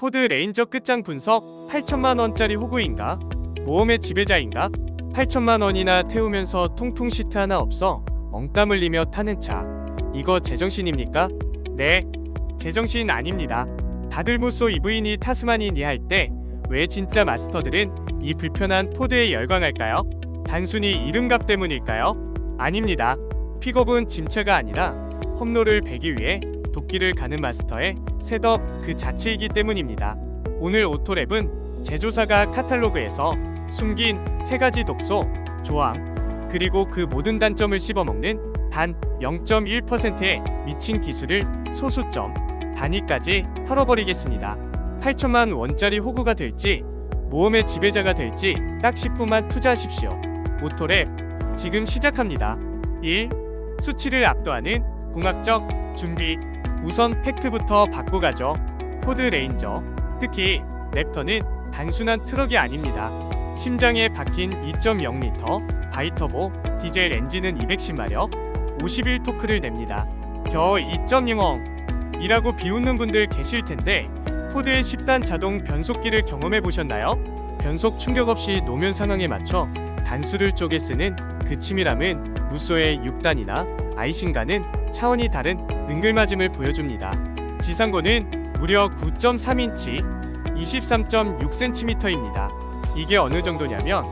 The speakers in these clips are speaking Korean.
포드 레인저 끝장 분석. 8천만원짜리 호구인가? 모험의 지배자인가? 8천만원이나 태우면서 통풍 시트 하나 없어 멍땀 흘리며 타는 차, 이거 제정신입니까? 네, 제정신 아닙니다. 다들 무쏘 EV니 타스마니니 할 때 왜 진짜 마스터들은 이 불편한 포드에 열광할까요? 단순히 이름값 때문일까요? 아닙니다. 픽업은 짐차가 아니라 험로를 베기 위해 도끼를 가는 마스터의 셋업 그 자체이기 때문입니다. 오늘 오토랩은 제조사가 카탈로그에서 숨긴 3가지 독소, 조항, 그리고 그 모든 단점을 씹어먹는 단 0.1%의 미친 기술을 소수점 단위까지 털어버리겠습니다. 8천만 원짜리 호구가 될지 모험의 지배자가 될지 딱 10분만 투자하십시오. 오토랩 지금 시작합니다. 1. 수치를 압도하는 공학적 준비. 우선 팩트부터 받고 가죠. 포드 레인저, 특히 랩터는 단순한 트럭이 아닙니다. 심장에 박힌 2.0L 바이터보 디젤 엔진은 210마력, 51토크를 냅니다. 겨우 2.0 이라고 비웃는 분들 계실 텐데 포드의 10단 자동 변속기를 경험해 보셨나요? 변속 충격 없이 노면 상황에 맞춰 단수를 쪼개 쓰는 그 치밀함은 무쏘의 6단이나 아이신과는 차원이 다른 능글맞음을 보여줍니다. 지상고는 무려 9.3인치 23.6cm입니다. 이게 어느 정도냐면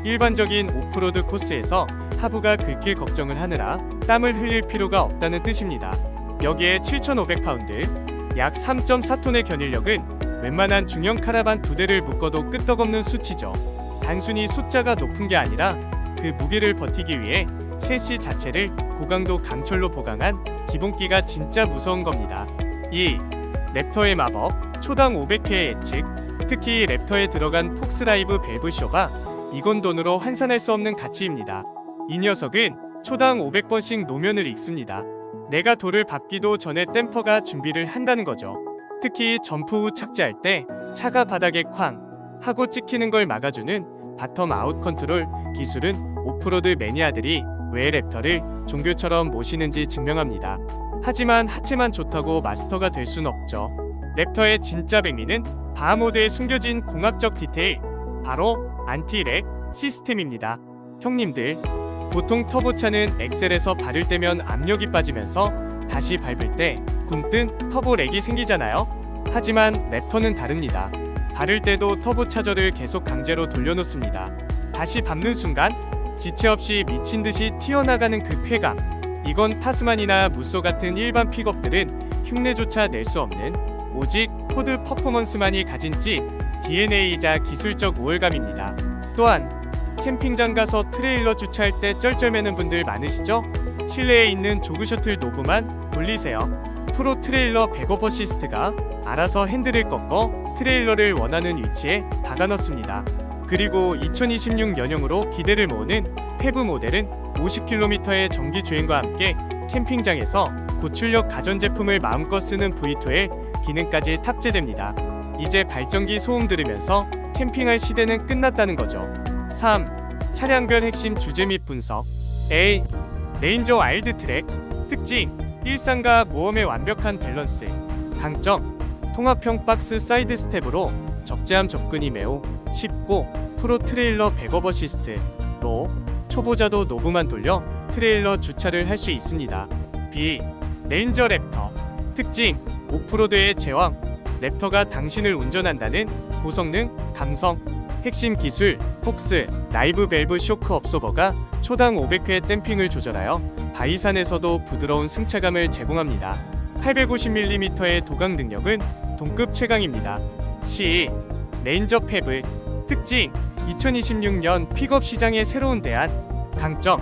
일반적인 오프로드 코스에서 하부가 긁힐 걱정을 하느라 땀을 흘릴 필요가 없다는 뜻입니다. 여기에 7,500파운드 약 3.4톤의 견인력은 웬만한 중형 카라반 2대를 묶어도 끄떡없는 수치죠. 단순히 숫자가 높은 게 아니라 그 무게를 버티기 위해 셰시 자체를 고강도 강철로 보강한 기본기가 진짜 무서운 겁니다. 2. 랩터의 마법, 초당 500회의 예측. 특히 랩터에 들어간 폭스라이브 밸브쇼가 이건 돈으로 환산할 수 없는 가치입니다. 이 녀석은 초당 500번씩 노면을 읽습니다. 내가 돌을 밟기도 전에 댐퍼가 준비를 한다는 거죠. 특히 점프 후 착지할 때 차가 바닥에 쾅 하고 찍히는 걸 막아주는 바텀 아웃 컨트롤 기술은 오프로드 매니아들이 왜 랩터를 종교처럼 모시는지 증명합니다. 하지만 하체만 좋다고 마스터가 될 순 없죠. 랩터의 진짜 백미는 바하모드에 숨겨진 공학적 디테일, 바로 안티렉 시스템입니다. 형님들, 보통 터보차는 엑셀에서 발을 떼면 압력이 빠지면서 다시 밟을 때 굼뜬 터보 렉이 생기잖아요. 하지만 랩터는 다릅니다. 발을 때도 터보 차저를 계속 강제로 돌려놓습니다. 다시 밟는 순간 지체 없이 미친듯이 튀어나가는 그 쾌감, 이건 타스만이나 무쏘 같은 일반 픽업들은 흉내조차 낼 수 없는 오직 포드 퍼포먼스만이 가진 찐 DNA이자 기술적 우월감입니다. 또한 캠핑장 가서 트레일러 주차할 때 쩔쩔매는 분들 많으시죠? 실내에 있는 조그 셔틀 노브만 돌리세요. 프로 트레일러 백업 어시스트가 알아서 핸들을 꺾어 트레일러를 원하는 위치에 박아 넣습니다. 그리고 2026년형으로 기대를 모으는 페브 모델은 50km의 정기 주행과 함께 캠핑장에서 고출력 가전제품을 마음껏 쓰는 V2L 기능까지 탑재됩니다. 이제 발전기 소음 들으면서 캠핑할 시대는 끝났다는 거죠. 3. 차량별 핵심 주제 및 분석. A. 레인저 와일드 트랙. 특징, 일상과 모험의 완벽한 밸런스. 강점, 통합형 박스 사이드 스텝으로 적재함 접근이 매우 쉽고 프로 트레일러 백업 어시스트로 초보자도 노브만 돌려 트레일러 주차를 할 수 있습니다. B. 레인저 랩터. 특징, 오프로드의 제왕. 랩터가 당신을 운전한다는 고성능 감성. 핵심 기술, 폭스 라이브 밸브 쇼크 업소버가 초당 500회 댐핑을 조절하여 바이산에서도 부드러운 승차감을 제공합니다. 850mm의 도강 능력은 동급 최강입니다. C. 레인저 페브. 특징, 2026년 픽업 시장의 새로운 대안. 강점,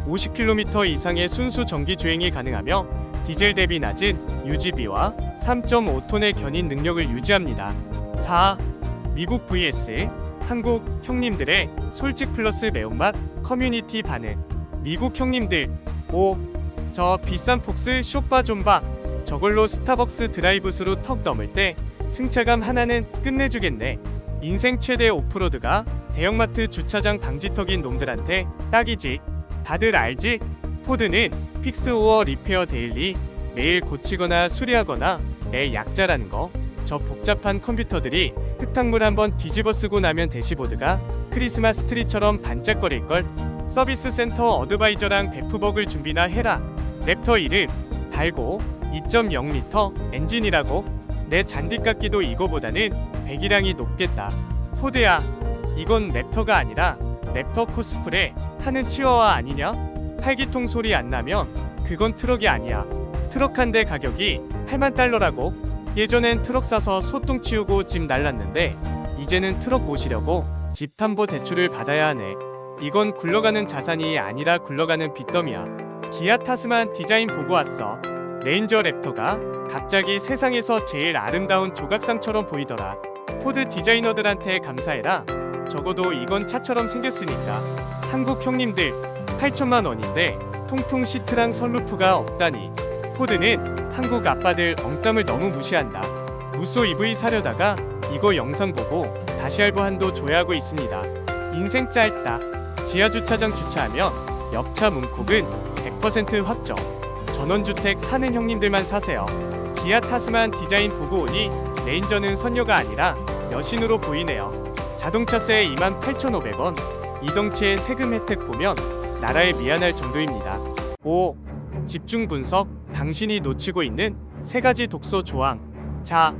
50km 이상의 순수 전기 주행이 가능하며 디젤 대비 낮은 유지비와 3.5톤의 견인 능력을 유지합니다. 4. 미국 vs 한국 형님들의 솔직 플러스 매운맛 커뮤니티 반응. 미국 형님들, 오, 저 비싼 폭스 숏바 좀 봐. 저걸로 스타벅스 드라이브스루 턱 넘을 때 승차감 하나는 끝내주겠네. 인생 최대 오프로드가 대형마트 주차장 방지턱인 놈들한테 딱이지. 다들 알지? 포드는 픽스 오어 리페어 데일리, 매일 고치거나 수리하거나의 약자라는 거. 저 복잡한 컴퓨터들이 흙탕물 한번 뒤집어쓰고 나면 대시보드가 크리스마스 트리처럼 반짝거릴걸. 서비스 센터 어드바이저랑 베프버글 준비나 해라. 랩터 이름 달고 2.0L 엔진이라고. 내 잔디깎기도 이거보다는 배기량이 높겠다. 포드야, 이건 랩터가 아니라 랩터 코스프레 하는 치와와 아니냐?排기통 소리 안 나면 그건 트럭이 아니야. 트럭 한 대 가격이 8만 달러라고. 예전엔 트럭 사서 소똥 치우고 집 날랐는데 이제는 트럭 모시려고 집 담보 대출을 받아야 하네. 이건 굴러가는 자산이 아니라 굴러가는 빚더미야. 기아 타스만 디자인 보고 왔어. 레인저 랩터가 갑자기 세상에서 제일 아름다운 조각상처럼 보이더라. 포드 디자이너들한테 감사해라. 적어도 이건 차처럼 생겼으니까. 한국 형님들 8천만 원인데 통풍 시트랑 선루프가 없다니. 포드는 한국 아빠들 엉땀을 너무 무시한다. 무쏘 EV 사려다가 이거 영상 보고 다시 할부한도 조회하고 있습니다. 인생 짧다. 지하주차장 주차하면 옆차 문콕은 100% 확정. 전원주택 사는 형님들만 사세요. 기아 타스만 디자인 보고 오니 레인저는 선녀가 아니라 여신으로 보이네요. 자동차세 28,500원. 이동체 세금 혜택 보면 나라에 미안할 정도입니다. 5. 집중 분석. 당신이 놓치고 있는 3가지 독소 조항. 자,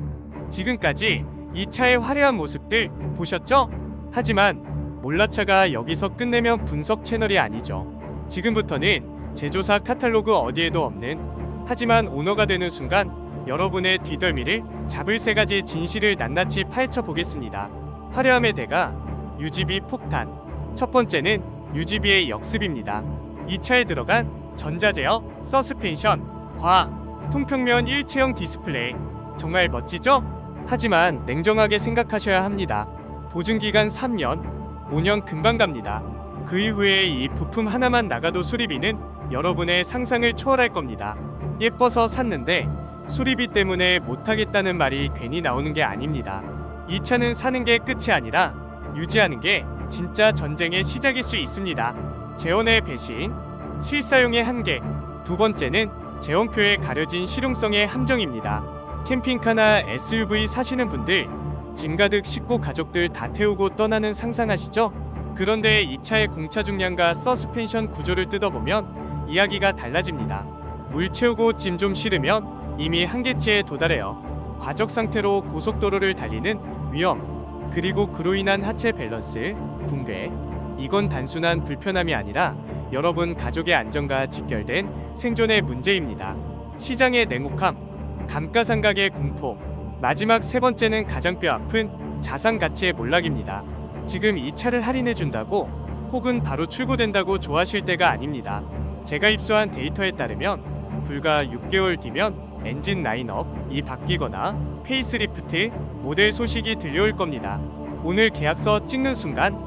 지금까지 이 차의 화려한 모습들 보셨죠? 하지만 몰라차가 여기서 끝내면 분석 채널이 아니죠. 지금부터는 제조사 카탈로그 어디에도 없는, 하지만 오너가 되는 순간 여러분의 뒷덜미를 잡을 3가지 진실을 낱낱이 파헤쳐 보겠습니다. 화려함의 대가 UGB 폭탄. 첫 번째는 UGB의 역습입니다. 이 차에 들어간 전자제어 서스펜션 과 통평면 일체형 디스플레이 정말 멋지죠? 하지만 냉정하게 생각하셔야 합니다. 보증기간 3년, 5년 금방 갑니다. 그 이후에 이 부품 하나만 나가도 수리비는 여러분의 상상을 초월할 겁니다. 예뻐서 샀는데 수리비 때문에 못하겠다는 말이 괜히 나오는 게 아닙니다. 이 차는 사는 게 끝이 아니라 유지하는 게 진짜 전쟁의 시작일 수 있습니다. 재원의 배신, 실사용의 한계. 두 번째는 재원표에 가려진 실용성의 함정입니다. 캠핑카나 SUV 사시는 분들 짐 가득 싣고 가족들 다 태우고 떠나는 상상하시죠? 그런데 이 차의 공차 중량과 서스펜션 구조를 뜯어보면 이야기가 달라집니다. 물 채우고 짐 좀 실으면 이미 한계치에 도달해요. 과적 상태로 고속도로를 달리는 위험, 그리고 그로 인한 하체 밸런스 붕괴. 이건 단순한 불편함이 아니라 여러분 가족의 안전과 직결된 생존의 문제입니다. 시장의 냉혹함, 감가상각의 공포. 마지막 3번째는 가장 뼈아픈 자산 가치의 몰락입니다. 지금 이 차를 할인해준다고 혹은 바로 출고된다고 좋아하실 때가 아닙니다. 제가 입수한 데이터에 따르면 불과 6개월 뒤면 엔진 라인업이 바뀌거나 페이스리프트 모델 소식이 들려올 겁니다. 오늘 계약서 찍는 순간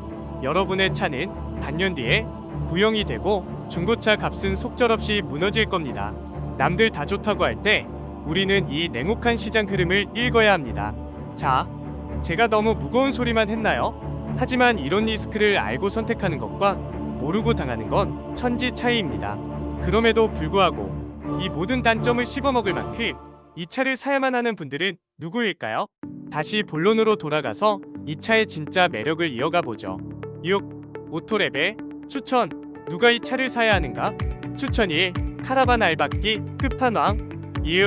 여러분의 차는 반년 뒤에 구형이 되고 중고차 값은 속절없이 무너질 겁니다. 남들 다 좋다고 할 때 우리는 이 냉혹한 시장 흐름을 읽어야 합니다. 자, 제가 너무 무거운 소리만 했나요? 하지만 이런 리스크를 알고 선택하는 것과 모르고 당하는 건 천지 차이입니다. 그럼에도 불구하고 이 모든 단점을 씹어먹을 만큼 이 차를 사야만 하는 분들은 누구일까요? 다시 본론으로 돌아가서 이 차의 진짜 매력을 이어가 보죠. 6. 오토랩의 추천. 누가 이 차를 사야 하는가? 추천 1. 카라반 알박기 끝판왕. 2.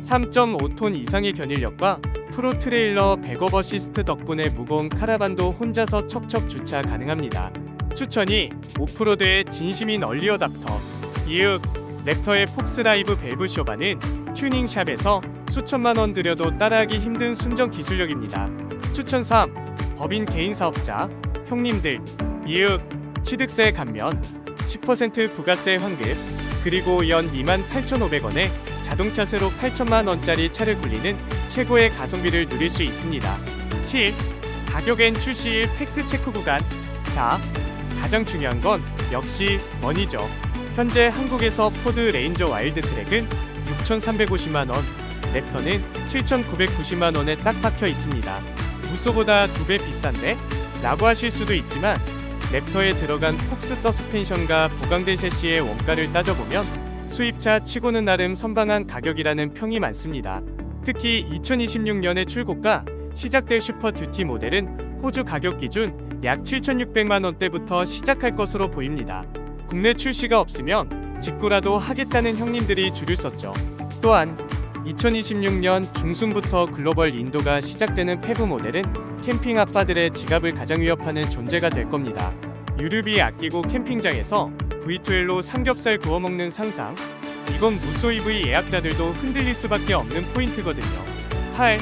3.5톤 이상의 견인력과 프로 트레일러 백업 어시스트 덕분에 무거운 카라반도 혼자서 척척 주차 가능합니다. 추천 2. 오프로드의 진심인 얼리어답터. 2. 랩터의 폭스라이브 밸브 쇼바는 튜닝샵에서 수천만 원 들여도 따라하기 힘든 순정 기술력입니다. 추천 3. 법인 개인 사업자 형님들. 2. 취득세 감면, 10% 부가세 환급, 그리고 연 28,500원에 자동차세로 8천만 원짜리 차를 굴리는 최고의 가성비를 누릴 수 있습니다. 7. 가격엔 출시일 팩트체크 구간. 자, 가장 중요한 건 역시 머니죠. 현재 한국에서 포드 레인저 와일드 트랙은 6,350만 원, 랩터는 7,990만 원에 딱 박혀 있습니다. 무쏘보다 2배 비싼데? 라고 하실 수도 있지만 랩터에 들어간 폭스 서스펜션과 보강된 셰시의 원가를 따져보면 수입차 치고는 나름 선방한 가격이라는 평이 많습니다. 특히 2026년에 출고가 시작될 슈퍼 듀티 모델은 호주 가격 기준 약 7,600만 원대부터 시작할 것으로 보입니다. 국내 출시가 없으면 직구라도 하겠다는 형님들이 줄을 섰죠. 또한 2026년 중순부터 글로벌 인도가 시작되는 페브 모델은 캠핑 아빠들의 지갑을 가장 위협하는 존재가 될 겁니다. 유류비 아끼고 캠핑장에서 V2L로 삼겹살 구워 먹는 상상. 이건 무쏘 EV 예약자들도 흔들릴 수밖에 없는 포인트거든요. 8.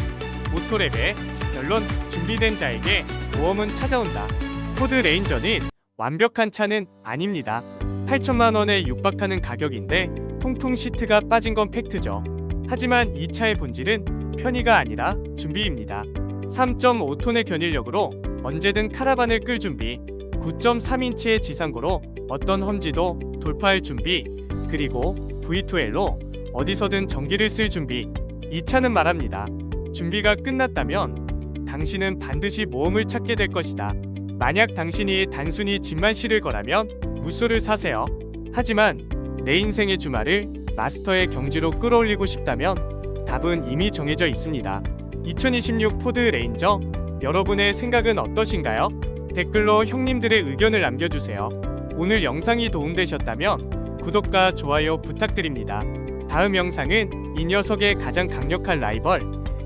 오토랩에 결론 준비된 자에게 모험은 찾아온다. 포드 레인저는 완벽한 차는 아닙니다. 8천만 원에 육박하는 가격인데 통풍 시트가 빠진 건 팩트죠. 하지만 이 차의 본질은 편의가 아니라 준비입니다. 3.5톤의 견인력으로 언제든 카라반을 끌 준비, 9.3인치의 지상고로 어떤 험지도 돌파할 준비, 그리고 V2L로 어디서든 전기를 쓸 준비. 이 차는 말합니다. 준비가 끝났다면 당신은 반드시 모험을 찾게 될 것이다. 만약 당신이 단순히 집만 실을 거라면 무쏘를 사세요. 하지만 내 인생의 주말을 마스터의 경지로 끌어올리고 싶다면 답은 이미 정해져 있습니다. 2026 포드 레인저, 여러분의 생각은 어떠신가요? 댓글로 형님들의 의견을 남겨주세요. 오늘 영상이 도움되셨다면 구독과 좋아요 부탁드립니다. 다음 영상은 이 녀석의 가장 강력한 라이벌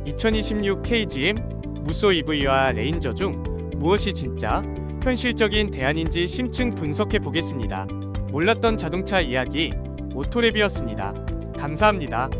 2026 KGM 무쏘 EV와 레인저 중 무엇이 진짜 현실적인 대안인지 심층 분석해 보겠습니다. 몰랐던 자동차 이야기 오토랩이었습니다. 감사합니다.